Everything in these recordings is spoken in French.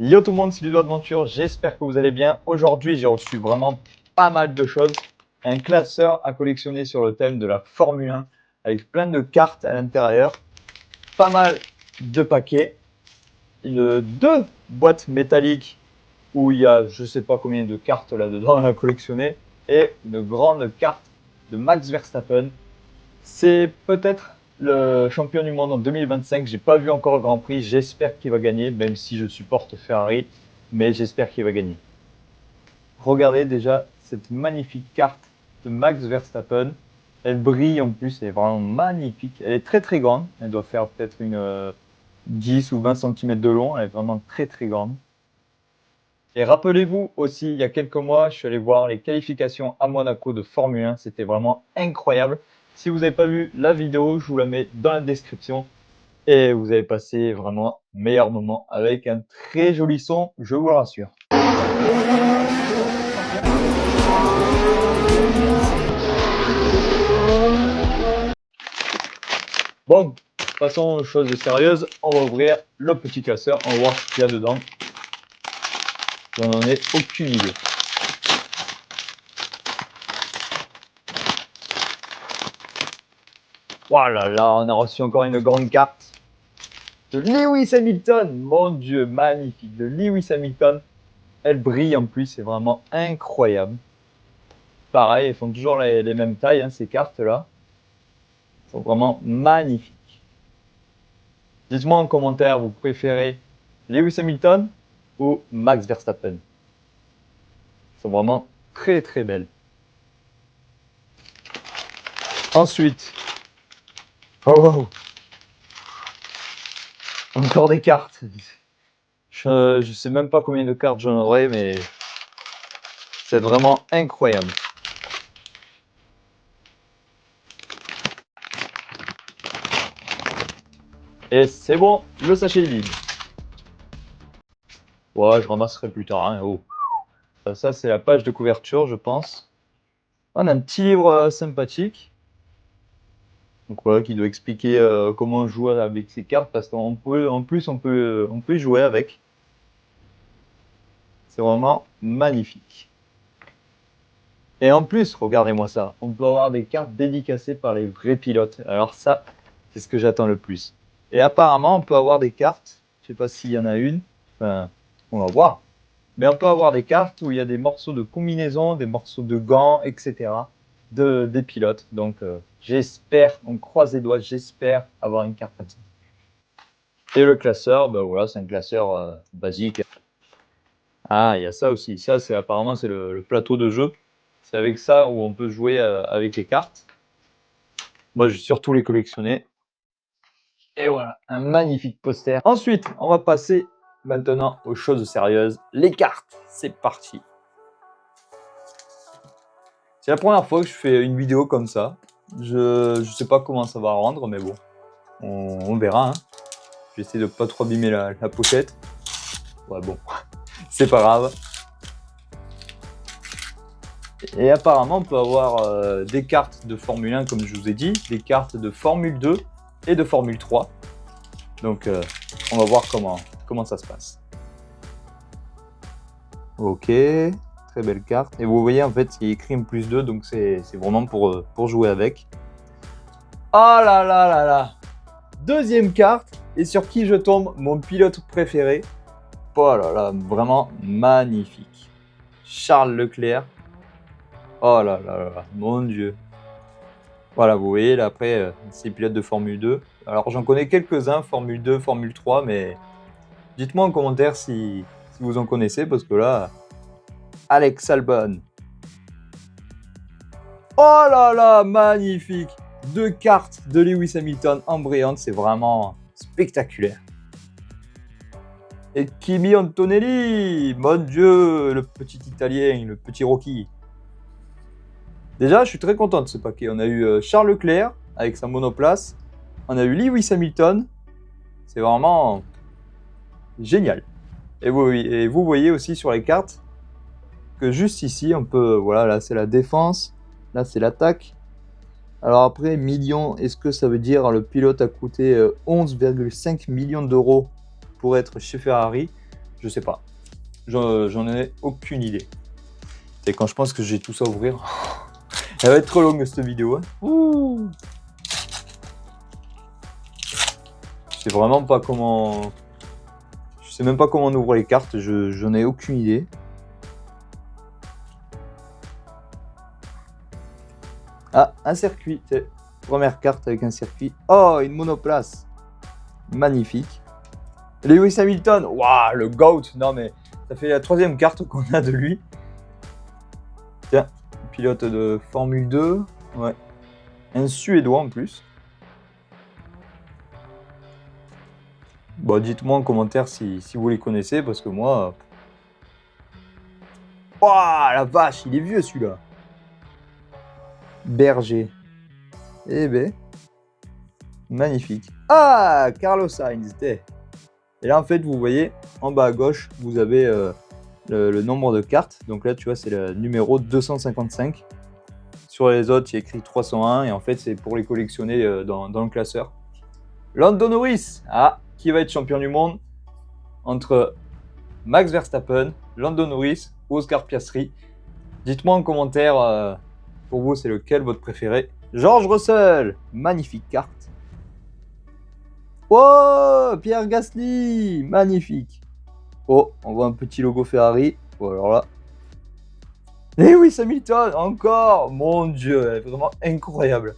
Yo tout le monde, c'est Ludo Adventure, j'espère que vous allez bien. Aujourd'hui, j'ai reçu vraiment pas mal de choses. Un classeur à collectionner sur le thème de la Formule 1 avec plein de cartes à l'intérieur, pas mal de paquets, deux boîtes métalliques où il y a je sais pas combien de cartes là-dedans à collectionner et une grande carte de Max Verstappen. C'est peut-être le champion du monde en 2025. J'ai pas vu encore le Grand Prix. J'espère qu'il va gagner, même si je supporte Ferrari, mais j'espère qu'il va gagner. Regardez déjà cette magnifique carte de Max Verstappen. Elle brille en plus, elle est vraiment magnifique. Elle est très très grande. Elle doit faire peut-être une 10 ou 20 cm de long. Elle est vraiment très très grande. Et rappelez-vous aussi, il y a quelques mois, je suis allé voir les qualifications à Monaco de Formule 1. C'était vraiment incroyable. Si vous n'avez pas vu la vidéo, je vous la mets dans la description. Et vous avez passé vraiment un meilleur moment avec un très joli son, je vous le rassure. Bon, passons aux choses sérieuses. On va ouvrir le petit classeur. On va voir ce qu'il y a dedans. Je n'en ai aucune idée. Voilà, là, on a reçu encore une grande carte de Lewis Hamilton. Mon Dieu, magnifique. De Lewis Hamilton. Elle brille en plus, c'est vraiment incroyable. Pareil, elles font toujours les mêmes tailles, hein, ces cartes-là. Elles sont vraiment magnifiques. Dites-moi en commentaire, vous préférez Lewis Hamilton ou Max Verstappen? Elles sont vraiment très très belles. Ensuite, oh wow, encore des cartes. Je sais même pas combien de cartes j'en aurai, mais c'est vraiment incroyable. Et c'est bon, le sachet est vide. Ouais, je ramasserai plus tard. Hein. Oh. Ça c'est la page de couverture, je pense. On a un petit livre sympathique. Donc voilà, qui doit expliquer comment jouer avec ces cartes, parce qu'en plus on peut y jouer avec. C'est vraiment magnifique. Et en plus, regardez-moi ça, on peut avoir des cartes dédicacées par les vrais pilotes. Alors ça, c'est ce que j'attends le plus. Et apparemment, on peut avoir des cartes, je sais pas s'il y en a une, enfin, on va voir. Mais on peut avoir des cartes où il y a des morceaux de combinaison, des morceaux de gants, etc. Des pilotes. Donc j'espère, on croise les doigts, j'espère avoir une carte comme ça. Et le classeur, ben voilà, c'est un classeur basique. Ah, il y a ça aussi. Ça, c'est apparemment c'est le plateau de jeu. C'est avec ça où on peut jouer avec les cartes. Moi, je vais surtout les collectionner. Et voilà, un magnifique poster. Ensuite, on va passer maintenant aux choses sérieuses. Les cartes, c'est parti. C'est la première fois que je fais une vidéo comme ça. Je sais pas comment ça va rendre, mais bon, on verra. Hein. Je vais essayer de pas trop abîmer la pochette. Ouais, bon, c'est pas grave. Et apparemment, on peut avoir des cartes de Formule 1, comme je vous ai dit, des cartes de Formule 2 et de Formule 3. Donc, on va voir comment ça se passe. Ok, très belle carte. Et vous voyez, en fait, il y a écrit un +2, donc c'est vraiment pour jouer avec. Oh là là là là! Deuxième carte, et sur qui je tombe? Mon pilote préféré. Oh là là, vraiment magnifique. Charles Leclerc. Oh là là là, mon Dieu. Voilà, vous voyez, là après, c'est pilote de Formule 2. Alors j'en connais quelques-uns, Formule 2, Formule 3, mais dites-moi en commentaire si vous en connaissez, parce que là, Alex Albon. Oh là là, magnifique! Deux cartes de Lewis Hamilton en brillante, c'est vraiment spectaculaire. Et Kimi Antonelli, mon Dieu, le petit Italien, le petit Rocky. Déjà, je suis très content de ce paquet. On a eu Charles Leclerc avec sa monoplace. On a eu Lewis Hamilton. C'est vraiment génial. Et vous voyez aussi sur les cartes que juste ici, on peut... Voilà, là c'est la défense. Là c'est l'attaque. Alors après, millions, est-ce que ça veut dire le pilote a coûté 11,5 millions d'euros pour être chez Ferrari? Je sais pas. J'en ai aucune idée. Et quand je pense que j'ai tout ça à ouvrir, elle va être trop longue cette vidéo. Hein. Ouh. Je sais vraiment pas comment. Je sais même pas comment on ouvre les cartes. J'en ai aucune idée. Ah, un circuit. Première carte avec un circuit. Oh, une monoplace. Magnifique. Lewis Hamilton. Waouh, le GOAT. Non mais ça fait la 3e carte qu'on a de lui. Tiens, pilote de Formule 2. Ouais. Un Suédois en plus. Bon, dites-moi en commentaire si vous les connaissez, parce que moi... Waouh, la vache, il est vieux celui-là. Berger. Eh ben, magnifique. Ah, Carlos Sainz. Et là, en fait, vous voyez, en bas à gauche, vous avez le nombre de cartes. Donc là, tu vois, c'est le numéro 255. Sur les autres, il y a écrit 301. Et en fait, c'est pour les collectionner dans le classeur. Lando Norris. Ah, qui va être champion du monde entre Max Verstappen, Lando Norris ou Oscar Piastri. Dites-moi en commentaire, pour vous, c'est lequel votre préféré. George Russell. Magnifique carte. Oh, Pierre Gasly. Magnifique. Oh, on voit un petit logo Ferrari. Oh, alors là. Lewis Hamilton, encore. Mon Dieu, elle est vraiment incroyable.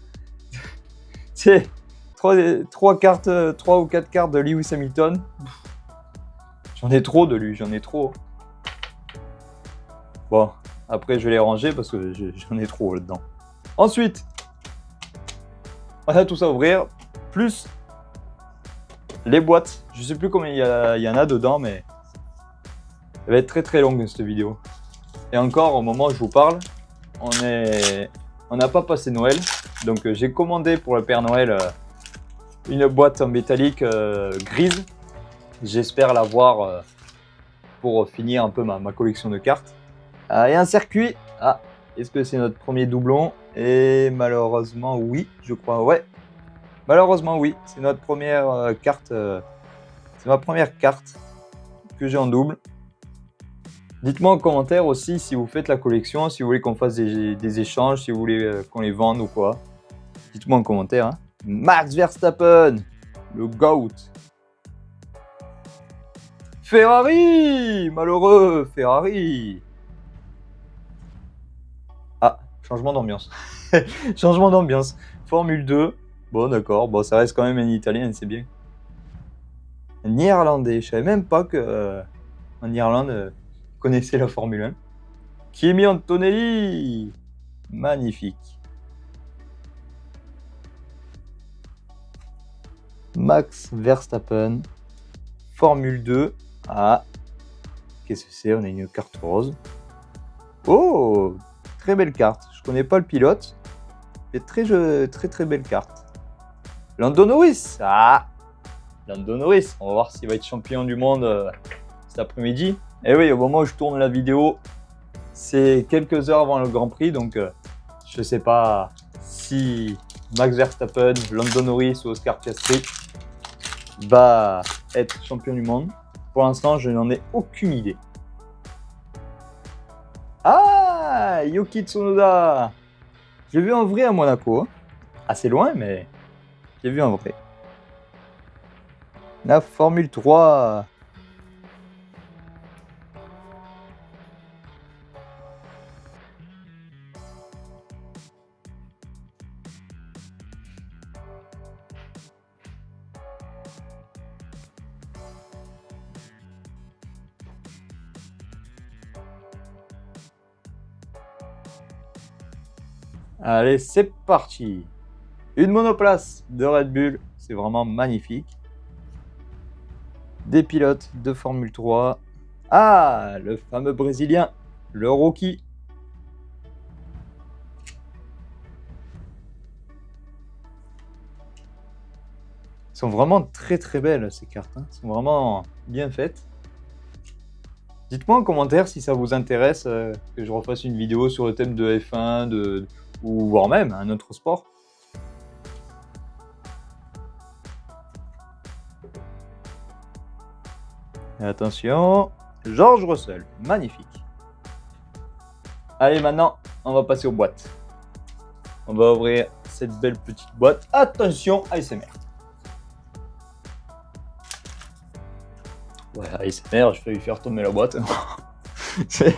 C'est 3 ou 4 cartes de Lewis Hamilton. J'en ai trop de lui, j'en ai trop. Bon, après je vais les ranger parce que j'en ai trop là-dedans. Ensuite, on a tout ça à ouvrir, plus les boîtes. Je sais plus combien il y en a dedans, mais elle va être très très longue cette vidéo. Et encore, au moment où je vous parle, on n'a pas passé Noël. Donc j'ai commandé pour le Père Noël une boîte en métallique grise. J'espère l'avoir pour finir un peu ma collection de cartes. Et un circuit. Ah, est-ce que c'est notre premier doublon? Et malheureusement, oui, je crois. Ouais, malheureusement, oui. C'est notre première carte. C'est ma première carte que j'ai en double. Dites-moi en commentaire aussi si vous faites la collection, si vous voulez qu'on fasse des échanges, si vous voulez qu'on les vende ou quoi. Dites-moi en commentaire. Hein. Max Verstappen, le GOAT. Ferrari, malheureux Ferrari. Ah, changement d'ambiance. Changement d'ambiance. Formule 2. Bon, d'accord. Bon, ça reste quand même un Italien, c'est bien. Un Irlandais. Je savais même pas que en Irlande connaissait la Formule 1. Kimi Antonelli. Magnifique. Max Verstappen. Formule 2. Ah. Qu'est-ce que c'est? On a une carte rose. Oh, très belle carte. Je connais pas le pilote. Mais très belle carte. Lando Norris. Ah, Lando Norris. On va voir s'il va être champion du monde cet après-midi. Et oui, au moment où je tourne la vidéo, c'est quelques heures avant le Grand Prix. Donc, je sais pas si Max Verstappen, Lando Norris ou Oscar Piastri va être champion du monde. Pour l'instant, je n'en ai aucune idée. Ah, Yuki Tsunoda. Je l'ai vu en vrai à Monaco. Assez loin, mais je l'ai vu en vrai. La Formule 3. Allez, c'est parti. Une monoplace de Red Bull, c'est vraiment magnifique. Des pilotes de Formule 3. Ah, le fameux Brésilien, le Rookie. Elles sont vraiment très belles ces cartes. Hein. Elles sont vraiment bien faites. Dites-moi en commentaire si ça vous intéresse que je refasse une vidéo sur le thème de F1 ou voire même un autre sport. Et attention, George Russell, magnifique. Allez, maintenant, on va passer aux boîtes. On va ouvrir cette belle petite boîte. Attention, ASMR. Ouais, ASMR, je vais lui faire tomber la boîte. Je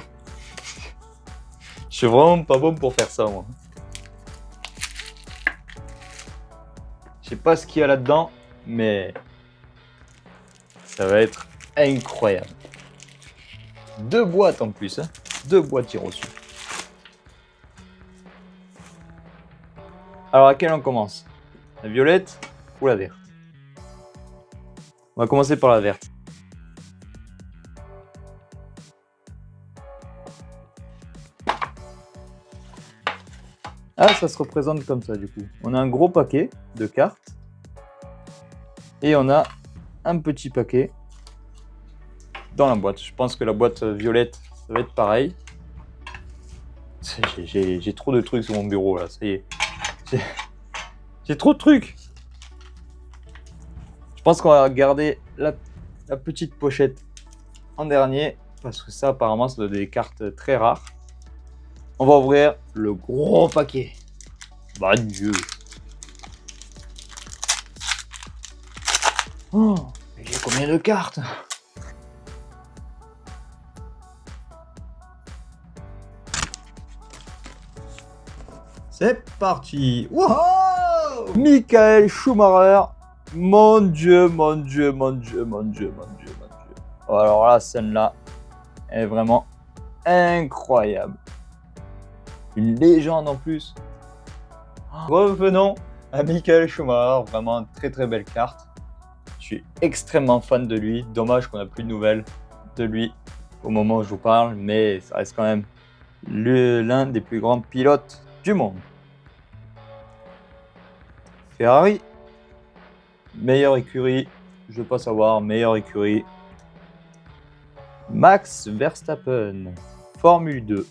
suis vraiment pas bon pour faire ça, moi. Je sais pas ce qu'il y a là-dedans, mais ça va être incroyable. 2 boîtes en plus, hein. 2 boîtes reçues. Alors, à quelle on commence? La violette ou la verte? On va commencer par la verte. Ah, ça se représente comme ça du coup. On a un gros paquet de cartes. Et on a un petit paquet dans la boîte. Je pense que la boîte violette, ça va être pareil. J'ai trop de trucs sur mon bureau là, ça y est. J'ai trop de trucs. Je pense qu'on va garder la petite pochette en dernier. Parce que ça, apparemment, c'est des cartes très rares. On va ouvrir le gros paquet. Bah Dieu. Oh, mais j'ai combien de cartes? C'est parti. Wow! Michael Schumacher. Mon Dieu, mon Dieu, mon Dieu, mon Dieu, mon Dieu, mon Dieu. Oh, alors la scène-là est vraiment incroyable. Une légende en plus. Revenons à Michael Schumacher, vraiment très très belle carte. Je suis extrêmement fan de lui. Dommage qu'on n'a plus de nouvelles de lui au moment où je vous parle, mais ça reste quand même l'un des plus grands pilotes du monde. Ferrari, meilleure écurie, je veux pas savoir, meilleure écurie. Max Verstappen, Formule 2.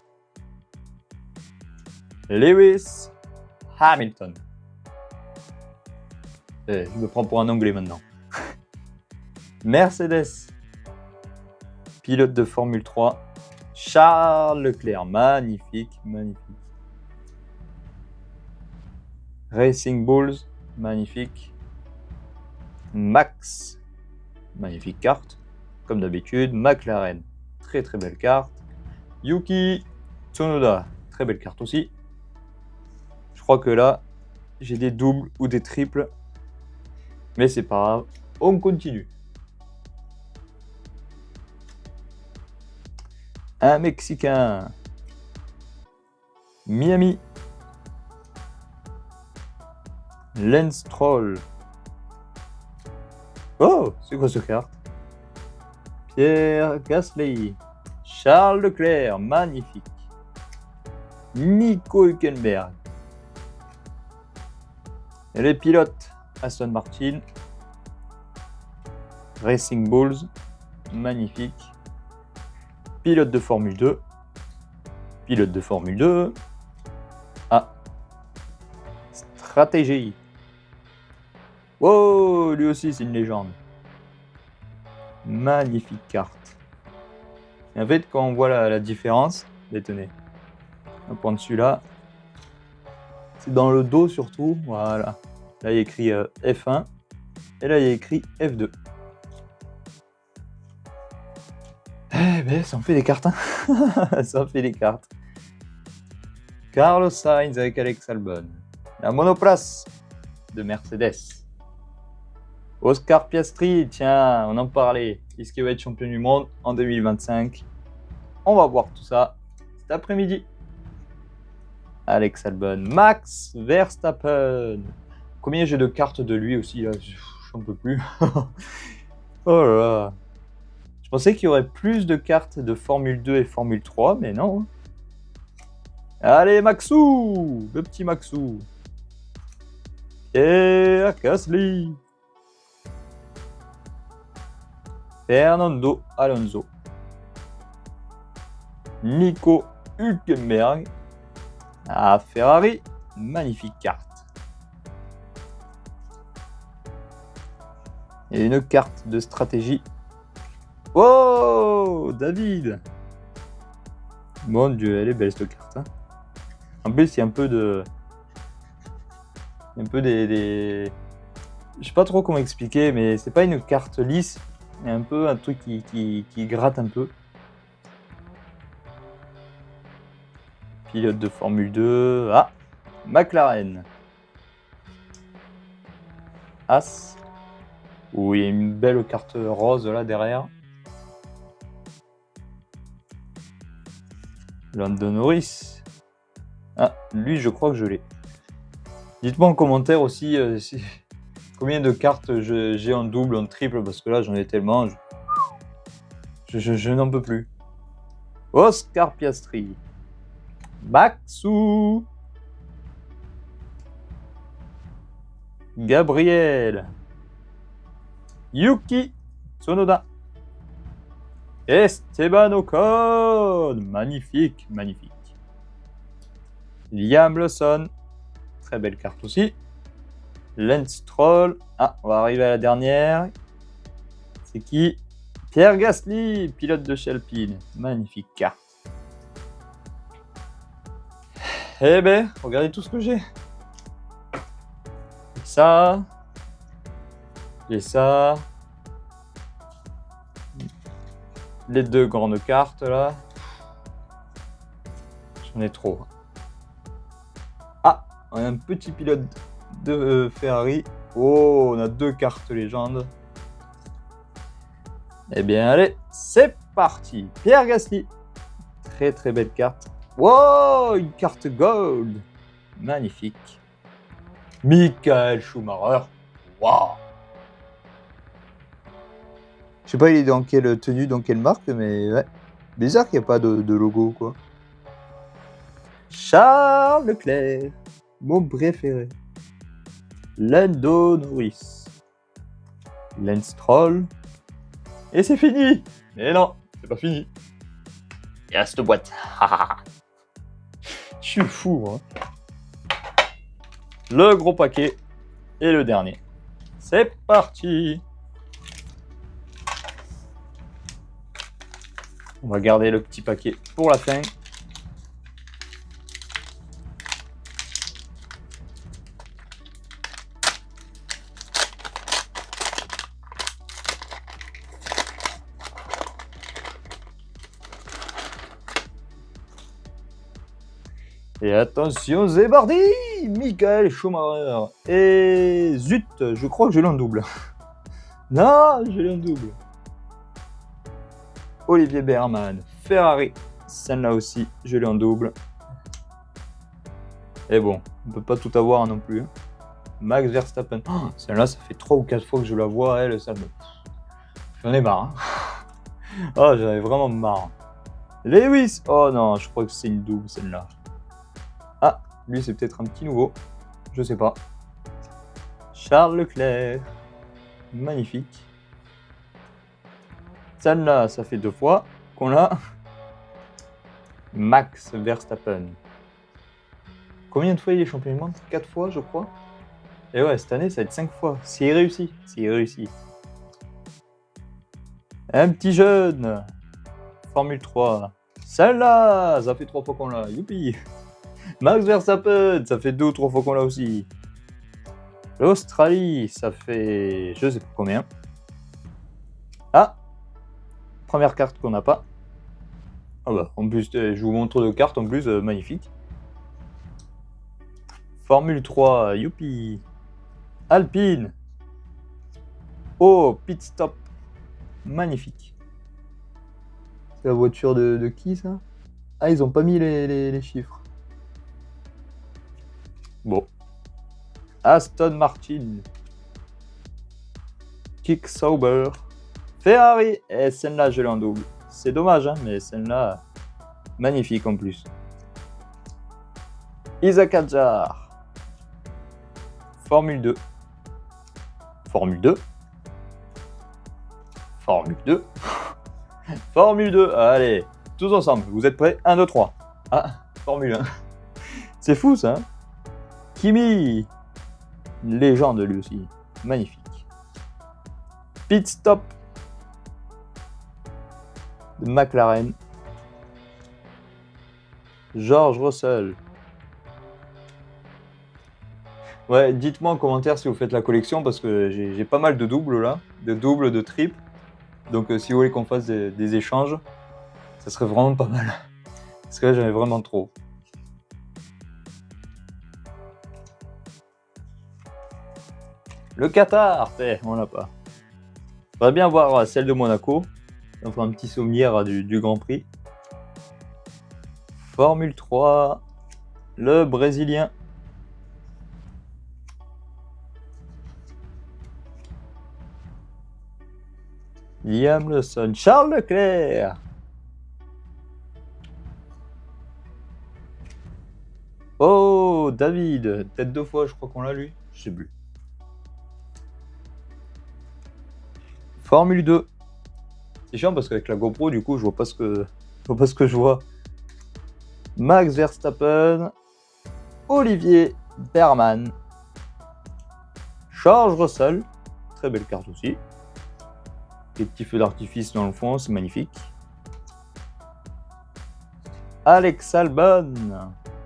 Lewis Hamilton. Je me prends pour un anglais maintenant. Mercedes, pilote de Formule 3. Charles Leclerc, magnifique, magnifique. Racing Bulls, magnifique. Max, magnifique carte, comme d'habitude. McLaren, très très belle carte. Yuki Tsunoda, très belle carte aussi. Je crois que là, j'ai des doubles ou des triples. Mais c'est pas grave, on continue. Un Mexicain. Miami. Lance Stroll. Oh, c'est quoi ce carte? Pierre Gasly. Charles Leclerc, magnifique. Nico Hülkenberg. Et les pilotes, Aston Martin. Racing Bulls, magnifique. Pilote de Formule 2. Pilote de Formule 2. Ah. Stratégie. Oh, lui aussi, c'est une légende. Magnifique carte. Et en fait, quand on voit la différence, tenez, un point dessus là, c'est dans le dos surtout, voilà. Là, il y a écrit F1 et là, il y a écrit F2. Eh ben, ça en fait des cartes, hein. Ça en fait des cartes. Carlos Sainz avec Alex Albon. La monoplace de Mercedes. Oscar Piastri, tiens, on en parlait. Est-ce qu'il va être champion du monde en 2025? On va voir tout ça cet après-midi. Alex Albon. Max Verstappen. Combien j'ai de cartes de lui aussi là? J'en peux plus. Oh là là. Je pensais qu'il y aurait plus de cartes de Formule 2 et Formule 3, mais non. Allez, Maxou, le petit Maxou. Pierre Gasly. Fernando Alonso. Nico Hülkenberg. Ah, Ferrari, magnifique carte. Et une carte de stratégie Oh, David. Mon Dieu, elle est belle cette carte. Hein. En plus, il y a un peu de... des... Je sais pas trop comment expliquer, mais c'est pas une carte lisse. Il y a un peu un truc qui gratte un peu. Pilote de Formule 2. Ah, McLaren. As. Où il y a une belle carte rose là derrière. Lando Norris. Ah, lui, je crois que je l'ai. Dites-moi en commentaire aussi combien de cartes j'ai en double, en triple, parce que là, j'en ai tellement. Je n'en peux plus. Oscar Piastri. Maxou. Gabriel. Yuki Tsunoda. Esteban Ocon. Magnifique, magnifique. Liam Lawson. Très belle carte aussi. Lance Stroll. Ah, on va arriver à la dernière. C'est qui? Pierre Gasly, pilote de chez Alpine. Magnifique carte. Eh ben, regardez tout ce que j'ai. Ça. J'ai ça. Les deux grandes cartes là. J'en ai trop. Ah, on a un petit pilote de Ferrari. Oh, on a deux cartes légendes. Eh bien, allez, c'est parti. Pierre Gasly. Très très belle carte. Wow, une carte gold. Magnifique. Michael Schumacher. Wow. Je sais pas, il est dans quelle tenue, dans quelle marque, mais ouais. Bizarre qu'il n'y ait pas de logo, quoi. Charles Leclerc. Mon préféré. Lando Norris. Lance Stroll. Et c'est fini. Mais non, c'est pas fini. Il reste boîte. Je suis fou, hein. Le gros paquet et le dernier. C'est parti. On va garder le petit paquet pour la fin. Et attention, c'est parti! Michael Schumacher. Et zut, je crois que je l'ai en double. Non, je l'ai en double. Olivier Berman, Ferrari. Celle-là aussi, je l'ai en double. Et bon, on peut pas tout avoir non plus. Max Verstappen. Oh, celle-là, ça fait 3 ou 4 fois que je la vois, elle, ça me... J'en ai marre. Hein. Oh, j'en ai vraiment marre. Lewis. Oh non, je crois que c'est une double, celle-là. Ah, lui, c'est peut-être un petit nouveau. Je sais pas. Charles Leclerc. Magnifique. Celle-là, ça fait 2 fois qu'on l'a. Max Verstappen. Combien de fois il est champion du monde? 4 fois, je crois. Et ouais, cette année, ça va être 5 fois. S'il réussit. S'il réussit. Un petit jeune. Formule 3. Celle-là, ça fait 3 fois qu'on l'a. Youpi. Max Verstappen, ça fait 2 ou 3 fois qu'on l'a aussi. L'Australie, ça fait... je sais pas combien. Ah, première carte qu'on n'a pas. Ah bah, en plus, je vous montre 2 cartes en plus, magnifique. Formule 3, youpi. Alpine. Oh, pit stop. Magnifique. C'est la voiture de qui, ça? Ah, ils ont pas mis les chiffres. Bon. Aston Martin. Kick Sauber. Ferrari. Et celle-là, je l'ai en double. C'est dommage, hein, mais celle-là, magnifique en plus. Isaac Hadjar. Formule 2. Formule 2. Formule 2. Formule 2. Allez, tous ensemble. Vous êtes prêts? 1, 2, 3. Ah, Formule 1. C'est fou, ça. Hein. Kimi. Une légende, lui aussi. Magnifique. Pit stop. de McLaren. George Russell. Ouais, dites-moi en commentaire si vous faites la collection parce que j'ai pas mal de doubles là, de doubles, de triples. Donc si vous voulez qu'on fasse des échanges, ça serait vraiment pas mal. Parce que là j'en ai vraiment trop. Le Qatar, on l'a pas. J'aimerais bien voir celle de Monaco. On fera un petit souvenir du Grand Prix. Formule 3, le Brésilien. Liam Lawson, Charles Leclerc. Oh, David, peut-être 2 fois, je crois qu'on l'a lui. Je sais plus. Formule 2. C'est chiant parce qu'avec la GoPro, du coup, je vois pas ce que je vois. Max Verstappen, Olivier Berman, George Russell, très belle carte aussi. Des petits feux d'artifice dans le fond, c'est magnifique. Alex Albon,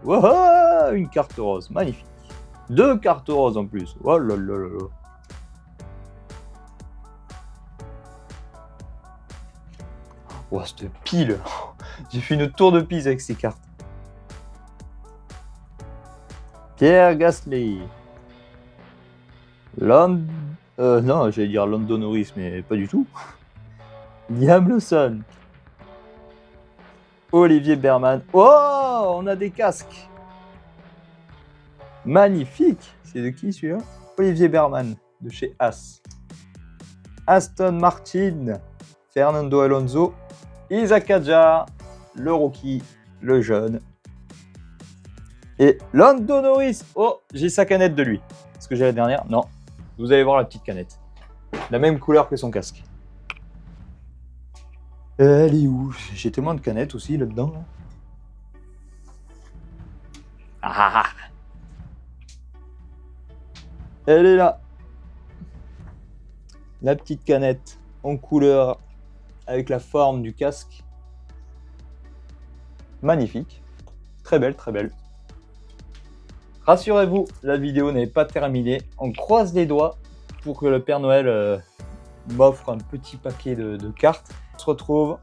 wow, une carte rose, magnifique. 2 cartes roses en plus, oh là là là là. Oh, cette pile. J'ai fait une tour de Pise avec ces cartes. Pierre Gasly. Non, j'allais dire Lando Norris, mais pas du tout. Liam Lawson. Olivier Berman. Oh, on a des casques. Magnifique. C'est de qui celui-là? Olivier Berman, de chez As. Aston Martin. Fernando Alonso. Isaac Adjar, le rookie, le jeune. Et Lando Norris. Oh, j'ai sa canette de lui. Est-ce que j'ai la dernière? Non. Vous allez voir la petite canette. La même couleur que son casque. Elle est où? J'ai tellement de canettes aussi là-dedans. Là. Ah! Elle est là. La petite canette en couleur avec la forme du casque. Magnifique. Très belle, très belle. Rassurez-vous, la vidéo n'est pas terminée. On croise les doigts pour que le Père Noël m'offre un petit paquet de cartes. On se retrouve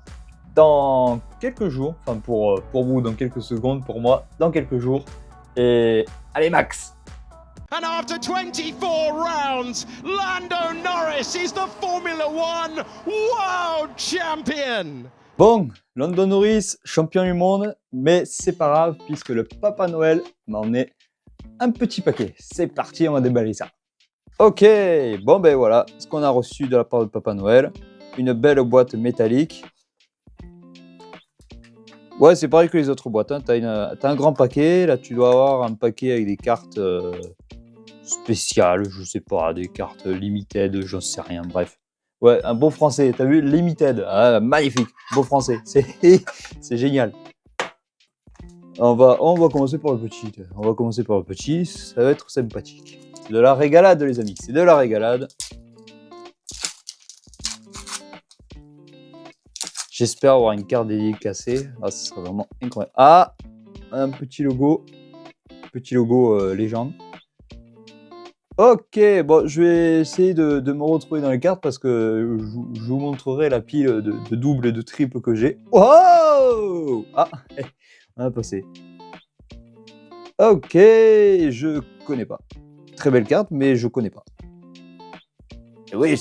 dans quelques jours, enfin pour vous dans quelques secondes, pour moi dans quelques jours. Et allez Max! And after 24 rounds, Lando Norris is the Formula One World Champion. Bon, Lando Norris, champion du monde, mais c'est pas grave puisque le Papa Noël m'a emmené un petit paquet. C'est parti, on va déballer ça. Ok, bon ben voilà ce qu'on a reçu de la part de Papa Noël. Une belle boîte métallique. Ouais, c'est pareil que les autres boîtes. Hein. T'as un grand paquet. Là, tu dois avoir un paquet avec des cartes spéciales, je sais pas, des cartes limited, j'en sais rien. Bref. Ouais, un beau français. T'as vu? Limited. Ah, magnifique. Beau français. C'est génial. On va commencer par le petit. On va commencer par le petit. Ça va être sympathique. C'est de la régalade, les amis. C'est de la régalade. J'espère avoir une carte dédicacée. Ah, ce serait vraiment incroyable. Ah, un petit logo. Petit logo légende. Ok, bon, je vais essayer de me retrouver dans les cartes parce que je vous montrerai la pile de doubles et de triples que j'ai. Wow! Ah, on a passé. Ok, je connais pas. Très belle carte, mais je connais pas. Oui.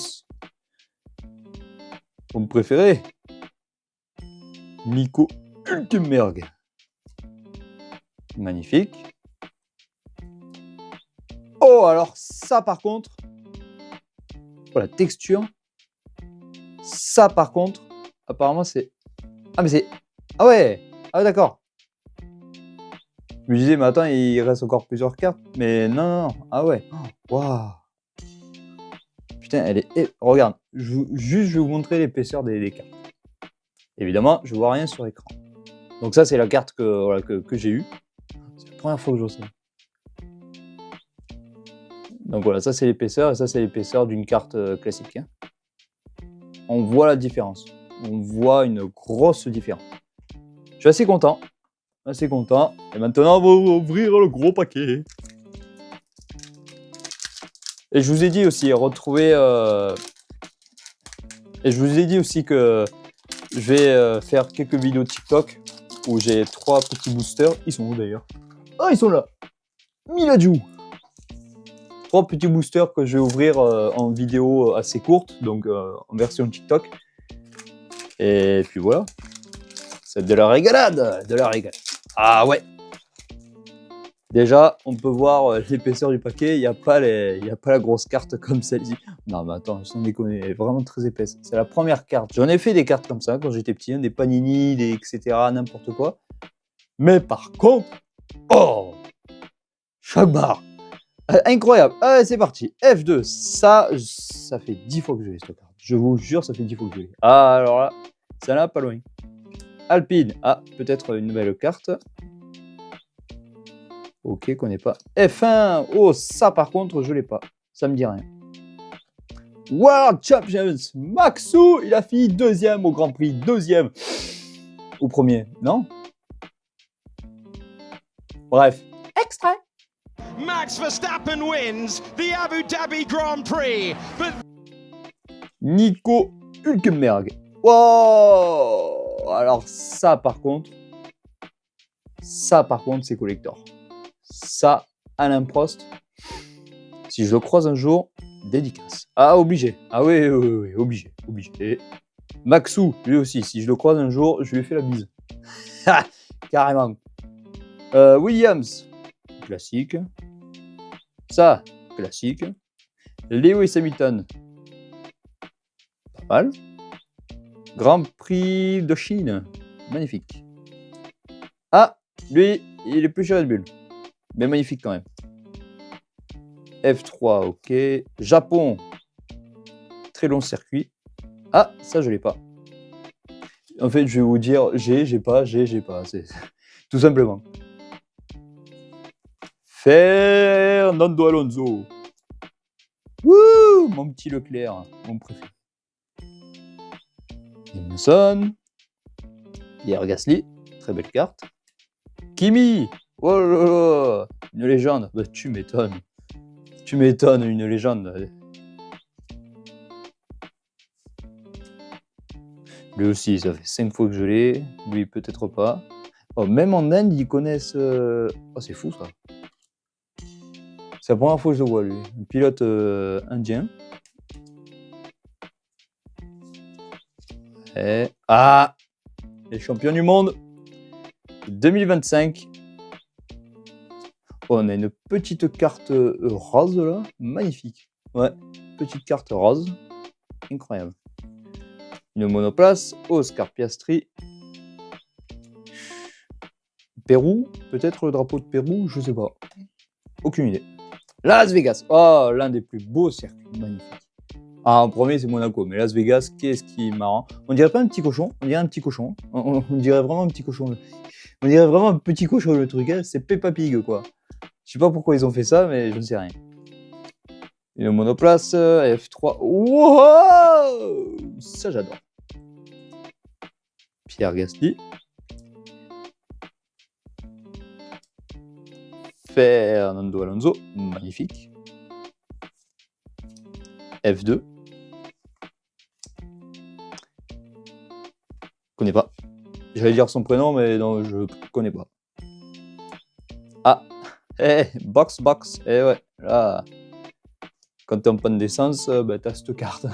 Vous préférez? Nico Hülkenberg. Magnifique. Oh, alors ça par contre, pour la texture, ça par contre, apparemment c'est... Ah mais c'est... Ah ouais, ah ouais, d'accord. Je me disais, mais attends, il reste encore plusieurs cartes. Mais non, ah ouais. Waouh. Putain, elle est... Regarde, juste je vais vous montrer l'épaisseur des cartes. Évidemment, je vois rien sur l'écran. Donc ça, c'est la carte que j'ai eue. C'est la première fois que je vois ça. Donc voilà, ça c'est l'épaisseur et ça c'est l'épaisseur d'une carte classique. Hein. On voit la différence. on voit une grosse différence. Je suis assez content. Assez content. Et maintenant, on va ouvrir le gros paquet. Et je vous ai dit aussi, Et je vous ai dit aussi que je vais faire quelques vidéos TikTok où j'ai 3 petits boosters. Ils sont où d'ailleurs? Ah, ils sont là. Miladiou. 3 petits boosters que je vais ouvrir en vidéo assez courte, donc en version TikTok. Et puis voilà. C'est de la régalade, de la régalade. Ah ouais. Déjà, on peut voir l'épaisseur du paquet. Il n'y a pas la grosse carte comme celle-ci. Non, mais attends, sans déconner, elle est vraiment très épaisse. C'est la première carte. J'en ai fait des cartes comme ça quand j'étais petit, hein, des panini, des etc., n'importe quoi. Mais par contre, oh, chaque barre. Incroyable. Allez, c'est parti. F2. Ça fait 10 fois que je l'ai cette carte. Je vous jure, ça fait 10 fois que je l'ai. Ah, alors là, ça n'a pas loin. Alpine. Ah, peut-être une nouvelle carte. Ok, connais pas. F1. Oh, ça par contre, je l'ai pas. Ça me dit rien. World Champions. Maxou, il a fini 2e au Grand Prix. 2e. Ou 1er. Non? Bref. Extrait. Max Verstappen wins the Abu Dhabi Grand Prix, but Nico Hülkenberg. Wow. Alors ça par contre, c'est collector. Ça, Alain Prost, si je le croise un jour, dédicace. Ah, obligé. Ah oui, obligé. Et Maxou, lui aussi, si je le croise un jour, je lui fais la bise. Carrément. Williams, classique. Ça, classique. Lewis Hamilton, pas mal. Grand Prix de Chine, magnifique. Ah, lui, il est plus chez Red Bull, mais magnifique quand même. F3, ok. Japon, très long circuit. Ah, ça je l'ai pas. En fait, je vais vous dire, j'ai pas, c'est tout simplement. Fernando Alonso. Wouh, mon petit Leclerc, mon préféré. Emerson. Pierre Gasly, très belle carte. Kimi, oh là là, une légende. Bah, tu m'étonnes. Tu m'étonnes, une légende. Lui aussi, ça fait 5 fois que je l'ai. Lui, peut-être pas. Oh, même en Inde, ils connaissent... Oh, c'est fou, ça. C'est la première fois que je le vois, lui. Un pilote indien. Et... Ah, les champions du monde 2025. Oh, on a une petite carte rose, là. Magnifique. Ouais, petite carte rose. Incroyable. Une monoplace. Oscar Piastri. Pérou, peut-être le drapeau de Pérou, je sais pas. Aucune idée. Las Vegas, oh, l'un des plus beaux circuits, magnifique. Ah, en premier, c'est Monaco, mais Las Vegas, qu'est-ce qui est marrant. On dirait pas un petit cochon, on dirait un petit cochon. On dirait vraiment un petit cochon. On dirait vraiment un petit cochon, le truc, hein. C'est Peppa Pig, quoi. Je sais pas pourquoi ils ont fait ça, mais je ne sais rien. Une monoplace, F3. Wow, ça, j'adore. Pierre Gasly. Fernando Alonso, magnifique. F2. Connais pas. J'allais dire son prénom, mais non, je connais pas. Ah, box. Ouais, là, quand t'es en panne d'essence, bah, t'as cette carte.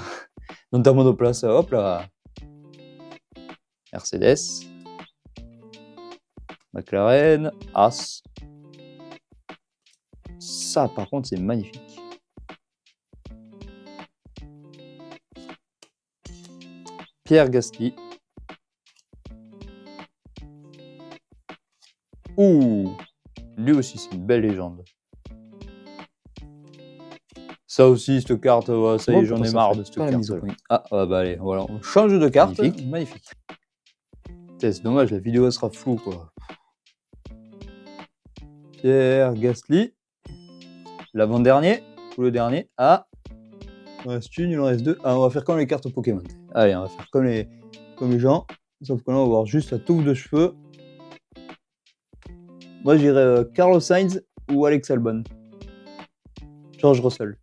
Dans ta monoplace, hop là. Mercedes. McLaren, As. Ça, par contre, c'est magnifique. Pierre Gasly. Ouh, lui aussi, c'est une belle légende. Ça aussi, cette carte, ouais, ça y est, j'en ai marre de cette carte. Ah, bah allez, voilà, on change de carte. Magnifique. C'est dommage, la vidéo elle sera floue, quoi. Pierre Gasly. L'avant-dernier ou le dernier. Ah, il en reste une, il en reste deux. Ah, on va faire comme les cartes Pokémon. Allez, on va faire comme comme les gens. Sauf que là, on va voir juste la touffe de cheveux. Moi, je dirais Carlos Sainz ou Alex Albon. George Russell.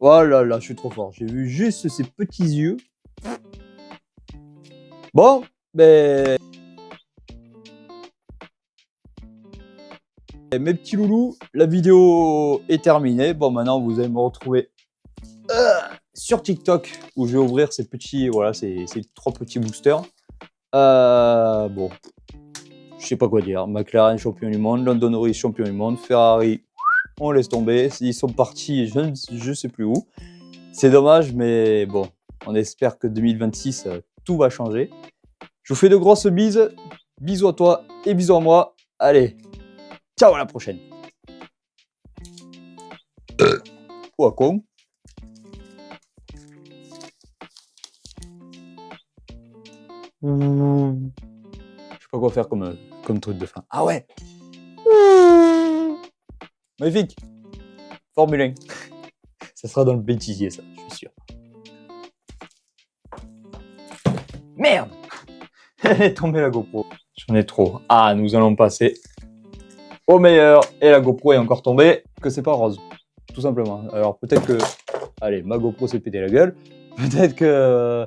Oh là là, je suis trop fort. J'ai vu juste ses petits yeux. Bon, ben... Mes petits loulous, la vidéo est terminée. Bon, maintenant, vous allez me retrouver sur TikTok où je vais ouvrir ces petits... Voilà, ces 3 petits boosters. Bon, je sais pas quoi dire. McLaren, champion du monde. Lando Norris, champion du monde. Ferrari, on laisse tomber. Ils sont partis, je sais plus où. C'est dommage, mais bon, on espère que 2026, tout va changer. Je vous fais de grosses bises. Bisous à toi et bisous à moi. Allez, ciao, à la prochaine. Oh, con. Je sais pas quoi faire comme truc de fin. Ah ouais. Magnifique. Formule 1. Ça sera dans le bêtisier, ça, je suis sûr. Merde. Elle est tombée, la GoPro. J'en ai trop. Ah, nous allons passer au meilleur. Et la GoPro est encore tombée. Que c'est pas rose. Tout simplement. Alors peut-être que... Allez, ma GoPro s'est pété la gueule. Peut-être que